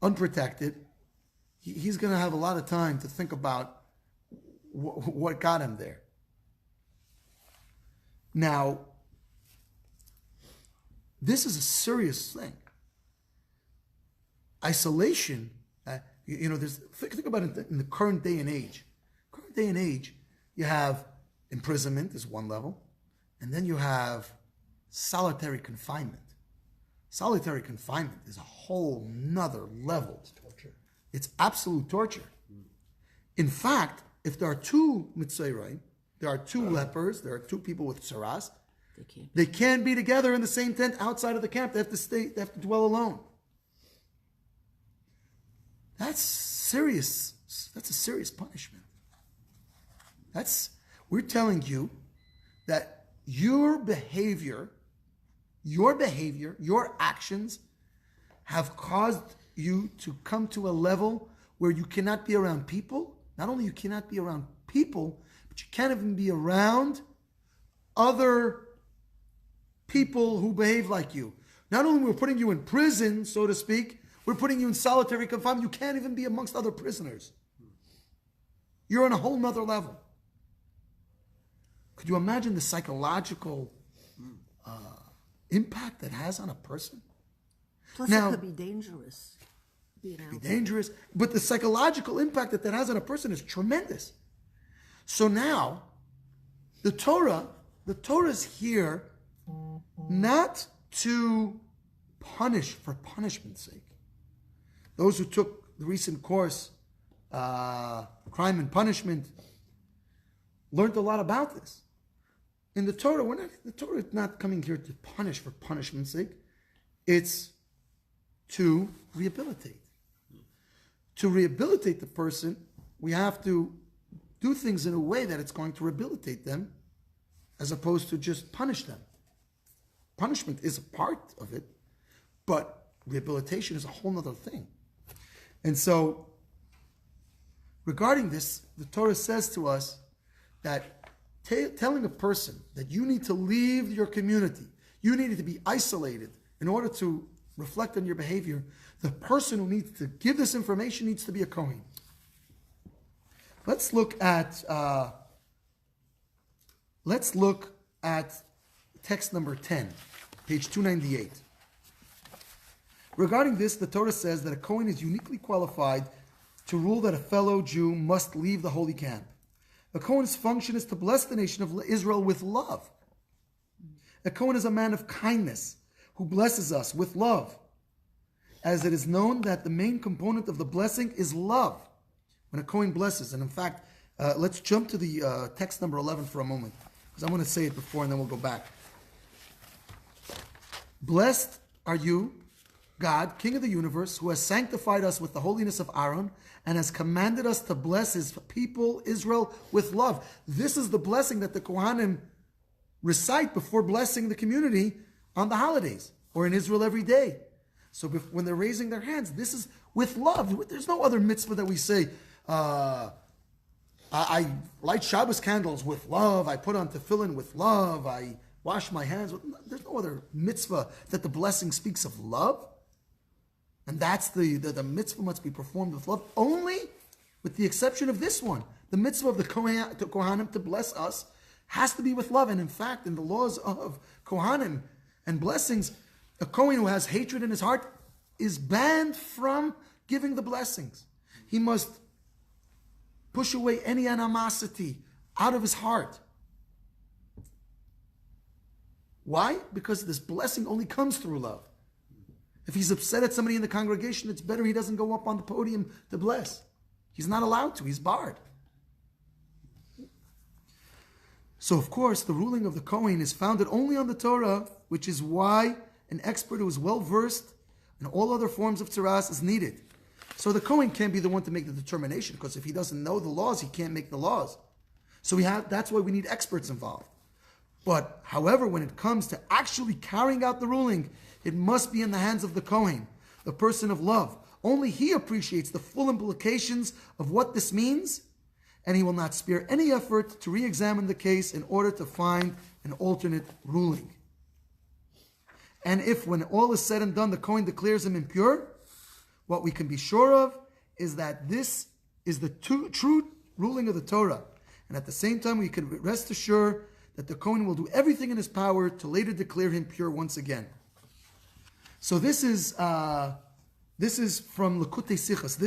unprotected. He's going to have a lot of time to think about what got him there. Now, this is a serious thing. Isolation, think about it in the current day and age. Current day and age, you have imprisonment is one level, and then you have solitary confinement. Solitary confinement is a whole nother level. It's torture. It's absolute torture. In fact, if there are two mitzayrim, there are two lepers, there are two people with tzaras, they can't be together in the same tent outside of the camp. They have to dwell alone. That's serious. That's a serious punishment. We're telling you that your behavior, your actions have caused you to come to a level where you cannot be around people. Not only you cannot be around people, but you can't even be around other people who behave like you. Not only we're putting you in prison, so to speak, we're putting you in solitary confinement. You can't even be amongst other prisoners. You're on a whole nother level. Could you imagine the psychological impact that has on a person? Plus, Now, it could be dangerous. Being out there. Dangerous, but the psychological impact that has on a person is tremendous. So now, the Torah is here not to punish for punishment's sake. Those who took the recent course, Crime and Punishment, learned a lot about this. In the Torah, the Torah is not coming here to punish for punishment's sake. It's to rehabilitate. To rehabilitate the person, we have to do things in a way that it's going to rehabilitate them, as opposed to just punish them. Punishment is a part of it, but rehabilitation is a whole other thing. And so, regarding this, the Torah says to us that telling a person that you need to leave your community, you need to be isolated in order to reflect on your behavior, the person who needs to give this information needs to be a Kohen. Let's look at text number 10, page 298. Regarding this, the Torah says that a Kohen is uniquely qualified to rule that a fellow Jew must leave the holy camp. A Kohen's function is to bless the nation of Israel with love. A Kohen is a man of kindness who blesses us with love, as it is known that the main component of the blessing is love when a Kohen blesses. And in fact, let's jump to the text number 11 for a moment, because I want to say it before and then we'll go back. Blessed are you, God, King of the universe, who has sanctified us with the holiness of Aaron and has commanded us to bless his people, Israel, with love. This is the blessing that the Kohanim recite before blessing the community on the holidays or in Israel every day. So when they're raising their hands, this is with love. There's no other mitzvah that we say, I light Shabbos candles with love, I put on tefillin with love, I wash my hands with... There's no other mitzvah that the blessing speaks of love. And that's the mitzvah must be performed with love, only with the exception of this one. The mitzvah of the Kohanim to bless us has to be with love. And in fact, in the laws of Kohanim and blessings, a Kohen who has hatred in his heart is banned from giving the blessings. He must push away any animosity out of his heart. Why? Because this blessing only comes through love. If he's upset at somebody in the congregation, it's better he doesn't go up on the podium to bless. He's not allowed to. He's barred. So, of course, the ruling of the Kohen is founded only on the Torah, which is why an expert who is well-versed in all other forms of tzaras is needed. So the Kohen can't be the one to make the determination, because if he doesn't know the laws, he can't make the laws. So that's why we need experts involved. But, however, when it comes to actually carrying out the ruling, it must be in the hands of the Kohen, the person of love. Only he appreciates the full implications of what this means, and he will not spare any effort to re-examine the case in order to find an alternate ruling. And if, when all is said and done, the Kohen declares him impure, what we can be sure of is that this is the true ruling of the Torah. And at the same time, we can rest assured that the Kohen will do everything in his power to later declare him pure once again. So this is from Likutei Sichos.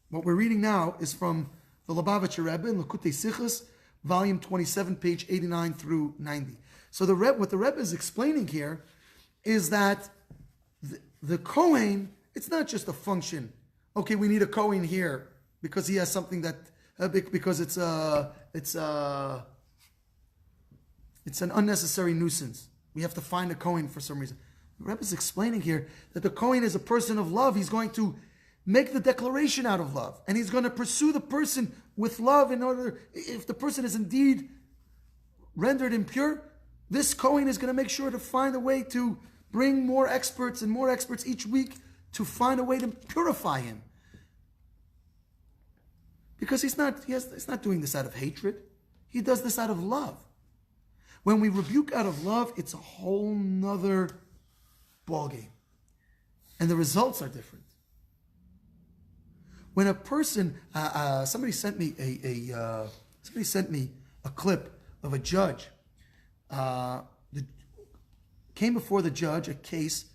What we're reading now is from the Lubavitcher Rebbe in Likutei Sichos, volume 27, page 89 through 90. So what the Rebbe is explaining here is that the Kohen, it's not just a function. Okay, we need a Kohen here because he has something that because it's an unnecessary nuisance. We have to find a Kohen for some reason. The Rebbe is explaining here that the Kohen is a person of love. He's going to make the declaration out of love, and he's going to pursue the person with love in order, if the person is indeed rendered impure, this Kohen is going to make sure to find a way to bring more experts and more experts each week to find a way to purify him. Because he's not doing this out of hatred. He does this out of love. When we rebuke out of love, it's a whole nother ballgame. And the results are different. When a person, somebody sent me a clip of a judge. Came before the judge a case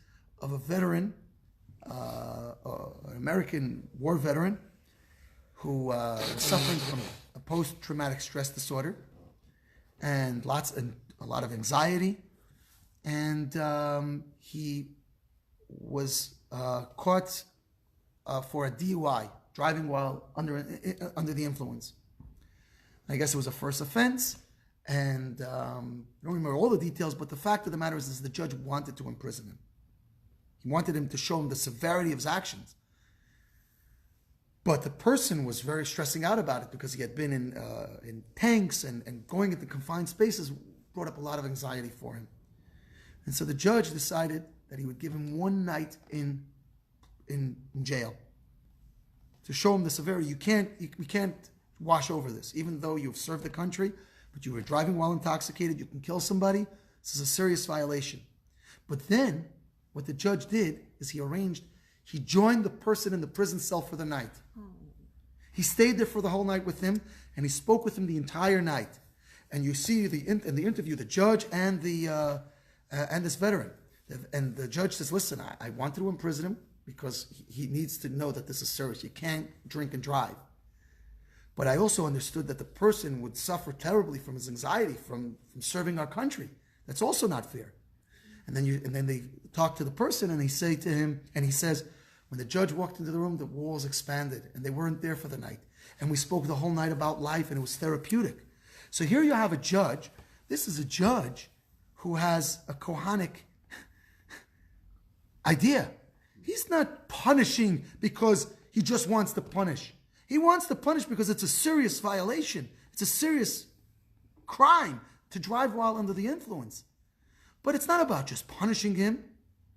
of a veteran, an American war veteran, who was suffering from a post-traumatic stress disorder and a lot of anxiety, and he was caught for a DUI, driving while under the influence. I guess it was a first offense, and I don't remember all the details, but the fact of the matter is the judge wanted to imprison him. He wanted him to show him the severity of his actions. But the person was very stressing out about it because he had been in tanks and going into confined spaces brought up a lot of anxiety for him. And so the judge decided that he would give him one night in jail to show him the severity. You can't wash over this. Even though you've served the country, but you were driving while intoxicated, you can kill somebody. This is a serious violation. But then what the judge did is he joined the person in the prison cell for the night. He stayed there for the whole night with him, and he spoke with him the entire night. And you see in the interview, the judge and and this veteran. And the judge says, listen, I wanted to imprison him because he needs to know that this is serious. You can't drink and drive. But I also understood that the person would suffer terribly from his anxiety from serving our country. That's also not fair. And then they talk to the person, and he says, when the judge walked into the room, the walls expanded, and they weren't there for the night. And we spoke the whole night about life, and it was therapeutic. So here you have a judge. This is a judge who has a Kohanic idea. He's not punishing because he just wants to punish. He wants to punish because it's a serious violation. It's a serious crime to drive while under the influence. But it's not about just punishing him.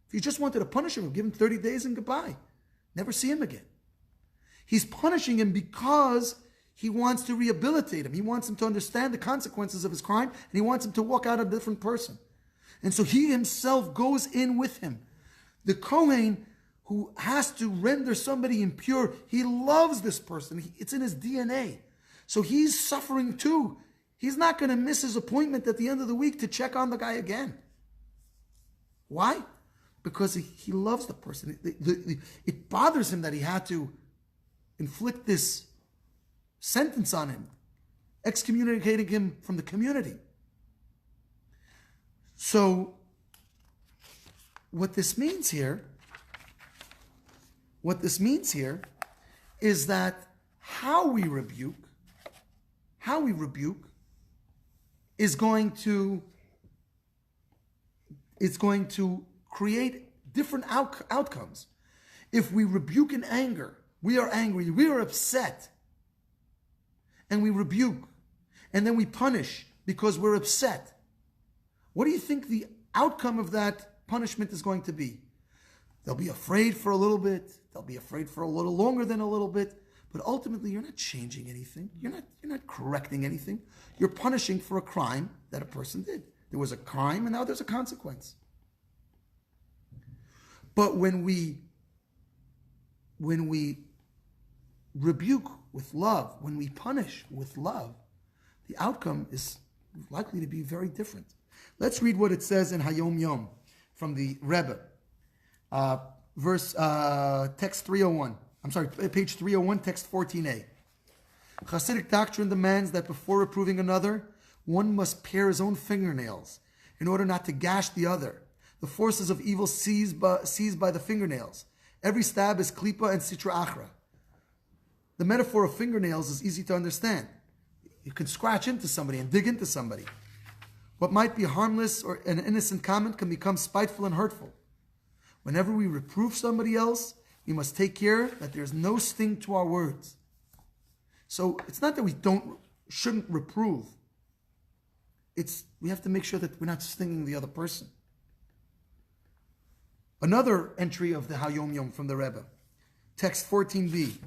If you just wanted to punish him, give him 30 days and goodbye. Never see him again. He's punishing him because he wants to rehabilitate him. He wants him to understand the consequences of his crime, and he wants him to walk out a different person. And so he himself goes in with him. The Kohen who has to render somebody impure, he loves this person. It's in his DNA. So he's suffering too. He's not going to miss his appointment at the end of the week to check on the guy again. Why? Because he loves the person. It bothers him that he had to inflict this sentence on him, excommunicating him from the community. So, what this means here is that how we rebuke is going to create different outcomes. If we rebuke in anger, we are angry, we are upset, and we rebuke, and then we punish because we're upset. What do you think the outcome of that punishment is going to be? They'll be afraid for a little bit. They'll be afraid for a little longer than a little bit. But ultimately, you're not changing anything. You're not correcting anything. You're punishing for a crime that a person did. There was a crime, and now there's a consequence. But when we rebuke with love, when we punish with love, the outcome is likely to be very different. Let's read what it says in Hayom Yom from the Rebbe. Text 301. I'm sorry, page 301, text 14a. Hasidic doctrine demands that before reproving another, one must pare his own fingernails in order not to gash the other. The forces of evil seized by the fingernails. Every stab is klipa and sitra achra. The metaphor of fingernails is easy to understand. You can scratch into somebody and dig into somebody. What might be harmless or an innocent comment can become spiteful and hurtful. Whenever we reprove somebody else, we must take care that there's no sting to our words. So it's not that we shouldn't reprove. We have to make sure that we're not stinging the other person. Another entry of the Hayom Yom from the Rebbe. Text 14b.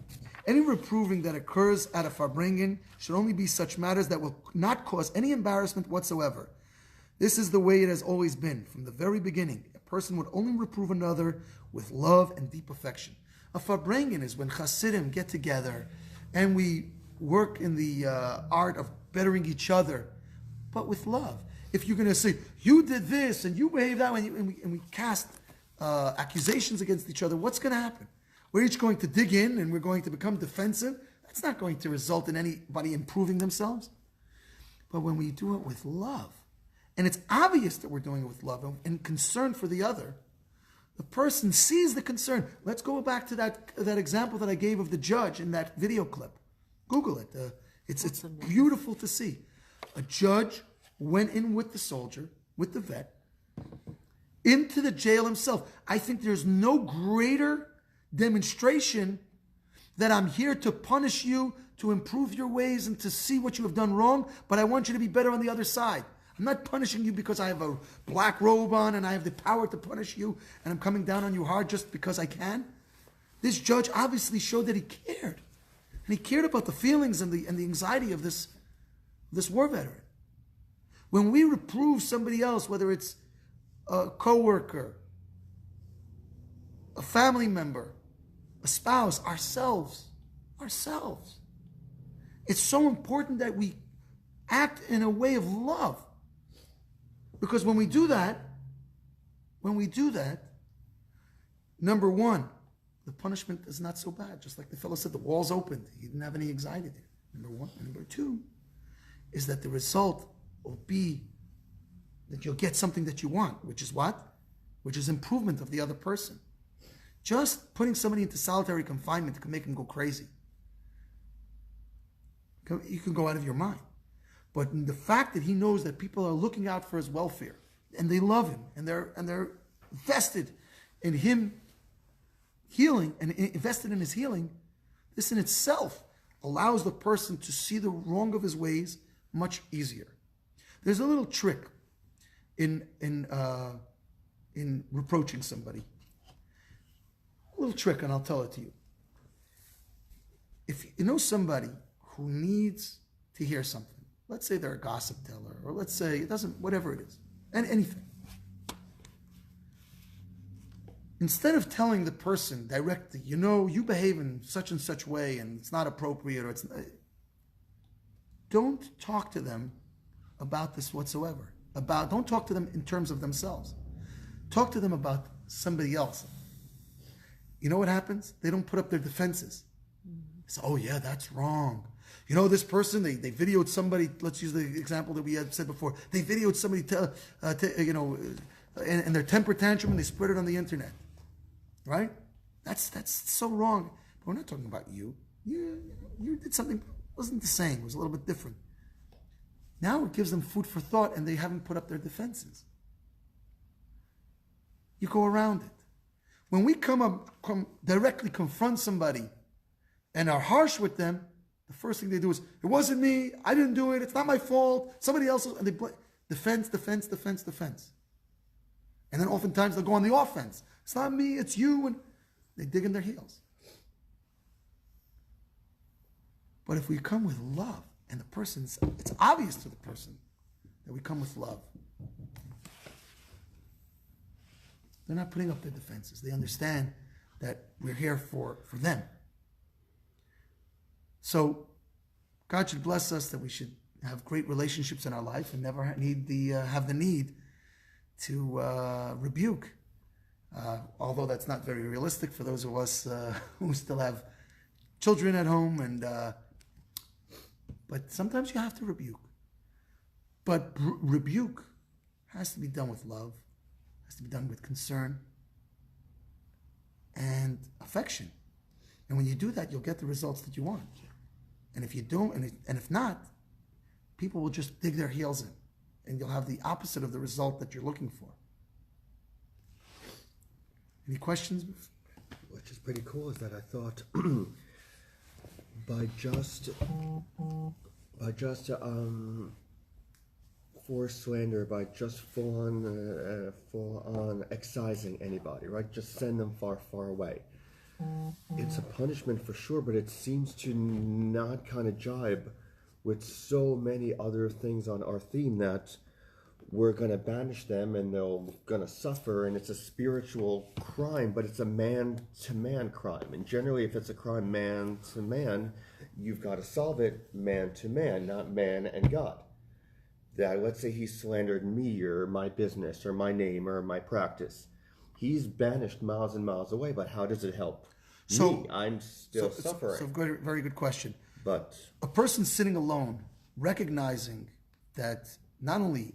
Any reproving that occurs at a farbrengen should only be such matters that will not cause any embarrassment whatsoever. This is the way it has always been. From the very beginning, a person would only reprove another with love and deep affection. A farbrengen is when Hasidim get together and we work in the art of bettering each other, but with love. If you're going to say, you did this and you behaved that way, and we cast accusations against each other, what's going to happen? We're each going to dig in and we're going to become defensive. That's not going to result in anybody improving themselves. But when we do it with love, and it's obvious that we're doing it with love and concern for the other, the person sees the concern. Let's go back to that example that I gave of the judge in that video clip. Google it. It's beautiful to see. A judge went in with the soldier, with the vet, into the jail himself. I think there's no greater demonstration that I'm here to punish you, to improve your ways, and to see what you have done wrong, but I want you to be better on the other side. I'm not punishing you because I have a black robe on and I have the power to punish you and I'm coming down on you hard just because I can. This judge obviously showed that he cared. And he cared about the feelings and the anxiety of this war veteran. When we reprove somebody else, whether it's a coworker, a family member, a spouse, ourselves, it's so important that we act in a way of love. Because when we do that, number one, the punishment is not so bad. Just like the fellow said, the wall's opened. He didn't have any anxiety there. Number one. And number two is that the result will be that you'll get something that you want, which is what? Which is improvement of the other person. Just putting somebody into solitary confinement can make him go crazy. You can go out of your mind. But the fact that he knows that people are looking out for his welfare and they love him and they're vested in him healing and invested in his healing, this in itself allows the person to see the wrong of his ways much easier. There's a little trick in reproaching somebody. A little trick, and I'll tell it to you. If you know somebody who needs to hear something, let's say they're a gossip teller, or let's say whatever it is, and anything. Instead of telling the person directly, you behave in such and such way and it's not appropriate, or don't talk to them about this whatsoever. Don't talk to them in terms of themselves. Talk to them about somebody else. You know what happens? They don't put up their defenses. Say, oh yeah, that's wrong. This person, they videoed somebody, let's use the example that we had said before. They videoed somebody, and their temper tantrum, and they spread it on the internet. Right? That's so wrong. But we're not talking about you. You did something that wasn't the same. It was a little bit different. Now it gives them food for thought, and they haven't put up their defenses. You go around it. When we come directly confront somebody and are harsh with them, the first thing they do is, it wasn't me, I didn't do it, it's not my fault, somebody else, and they blame. Defense. And then oftentimes they'll go on the offense. It's not me, it's you, and they dig in their heels. But if we come with love, and it's obvious to the person that we come with love, they're not putting up their defenses. They understand that we're here for them. So God should bless us that we should have great relationships in our life and never have the need to rebuke. Although that's not very realistic for those of us who still have children at home, but sometimes you have to rebuke. But rebuke has to be done with love, has to be done with concern and affection. And when you do that, you'll get the results that you want. And if you don't, and if not, people will just dig their heels in, and you'll have the opposite of the result that you're looking for. Any questions? Which is pretty cool is that I thought by just for slander, by just full on excising anybody, right? Just send them far, far away. It's a punishment for sure, but it seems to not kind of jibe with so many other things on our theme that we're going to banish them and they're going to suffer, and it's a spiritual crime, but it's a man-to-man crime. And generally, if it's a crime man-to-man, you've got to solve it man-to-man, not man and God. That, let's say he slandered me or my business or my name or my practice. He's banished miles and miles away, but how does it help me? I'm still suffering. So very good question. But a person sitting alone, recognizing that not only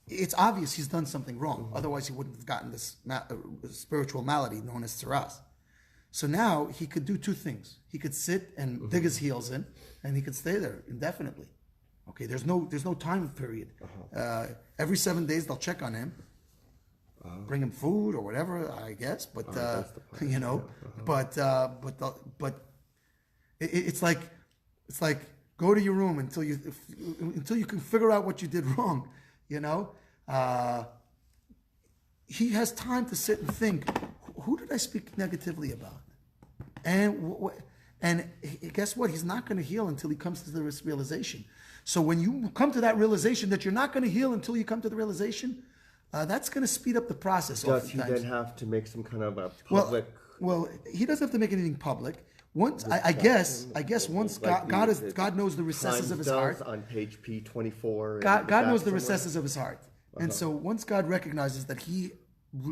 it's obvious he's done something wrong, otherwise he wouldn't have gotten this spiritual malady known as tzaras. So now he could do two things. He could sit and dig his heels in, and he could stay there indefinitely. Okay, there's no time period. Every 7 days they'll check on him, bring him food or whatever, I guess. But you know, but it's like go to your room until you can figure out what you did wrong. You know, he has time to sit and think, who did I speak negatively about? And guess what? He's not going to heal until he comes to this realization. So when you come to that realization that you're not going to heal until you come to the realization, that's going to speed up the process. Does he then have to make some kind of a public? Well, he doesn't have to make anything public. Once I guess once like God knows the recesses of his heart. On page P24. God knows the recesses of his heart, and so once God recognizes that he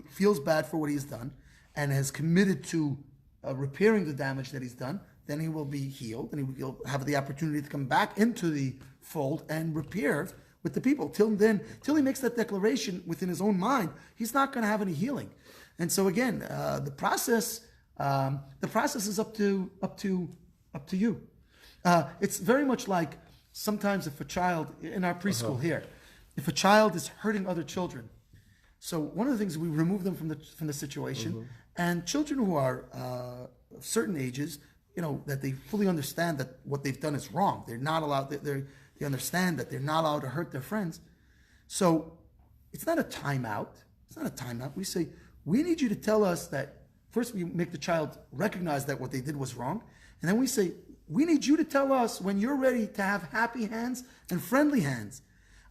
feels bad for what he's done and has committed to repairing the damage that he's done, then he will be healed and he will have the opportunity to come back into the fold and repair with the people. Till he makes that declaration within his own mind, he's not going to have any healing. And so again, the process is up to you. It's very much like sometimes if a child in our preschool here, if a child is hurting other children. So one of the things, we remove them from the situation, and children who are of certain ages, you know, that they fully understand that what they've done is wrong. They're not allowed. They understand that they're not allowed to hurt their friends. So it's not a timeout. It's not a timeout. We say, we need you to tell us that. First, we make the child recognize that what they did was wrong, and then we say, we need you to tell us when you're ready to have happy hands and friendly hands.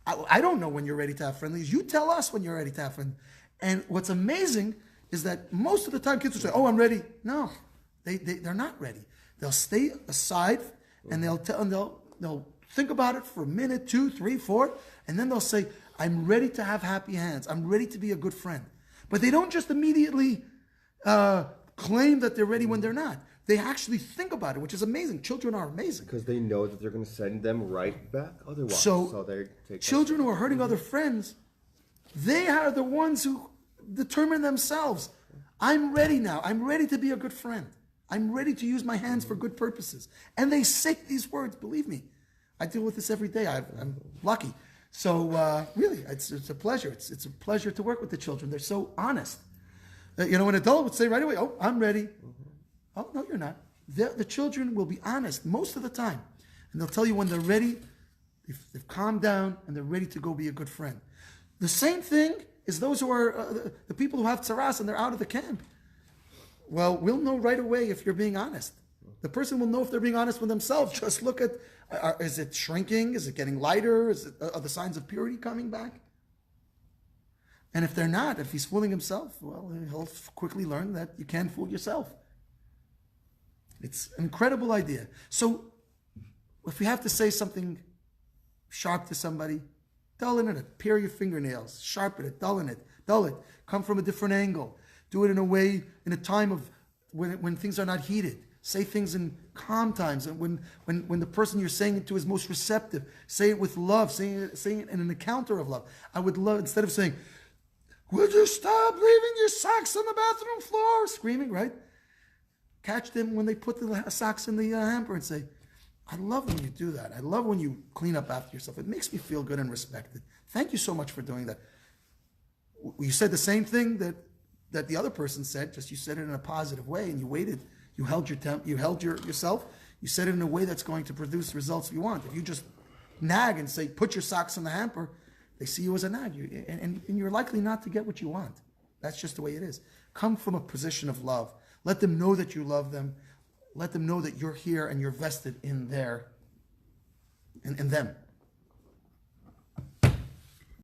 I don't know when you're ready to have friendlies. You tell us when you're ready to have friendlies. And what's amazing is that most of the time kids will say, oh, I'm ready. No, they're not ready. They'll stay aside and they'll think about it for a minute, 2, 3, 4, and then they'll say, I'm ready to have happy hands. I'm ready to be a good friend. But they don't just immediately claim that they're ready when they're not. They actually think about it, which is amazing. Children are amazing. Because they know that they're going to send them right back otherwise. So they take children who are hurting other friends, they are the ones who determine themselves. I'm ready now. I'm ready to be a good friend. I'm ready to use my hands for good purposes. And they say these words, believe me. I deal with this every day. I'm lucky. So really, it's a pleasure. It's a pleasure to work with the children. They're so honest. You know, an adult would say right away, oh, I'm ready. Oh, no, you're not. The children will be honest most of the time. And they'll tell you when they're ready, they've calmed down, and they're ready to go be a good friend. The same thing is those who are the people who have tzaras and they're out of the camp. Well, we'll know right away if you're being honest. The person will know if they're being honest with themselves. Just look at, is it shrinking? Is it getting lighter? Are the signs of purity coming back? And if they're not, if he's fooling himself, well, he'll quickly learn that you can't fool yourself. It's an incredible idea. So if we have to say something sharp to somebody, dullin it, pare your fingernails, sharpen it, dull it, come from a different angle. Do it in a way, in a time of when things are not heated. Say things in calm times, and when the person you're saying it to is most receptive. Say it with love, saying it in an encounter of love. I would love, instead of saying, would you stop leaving your socks on the bathroom floor? Screaming, right? Catch them when they put the socks in the hamper and say, I love when you do that. I love when you clean up after yourself. It makes me feel good and respected. Thank you so much for doing that. You said the same thing that the other person said, just you said it in a positive way, and you waited. You held yourself. You said it in a way that's going to produce results you want. If you just nag and say, put your socks in the hamper, They see you as a nag, and you're likely not to get what you want. That's just the way it is. Come from a position of love. Let them know that you love them. Let them know that you're here and you're vested in them.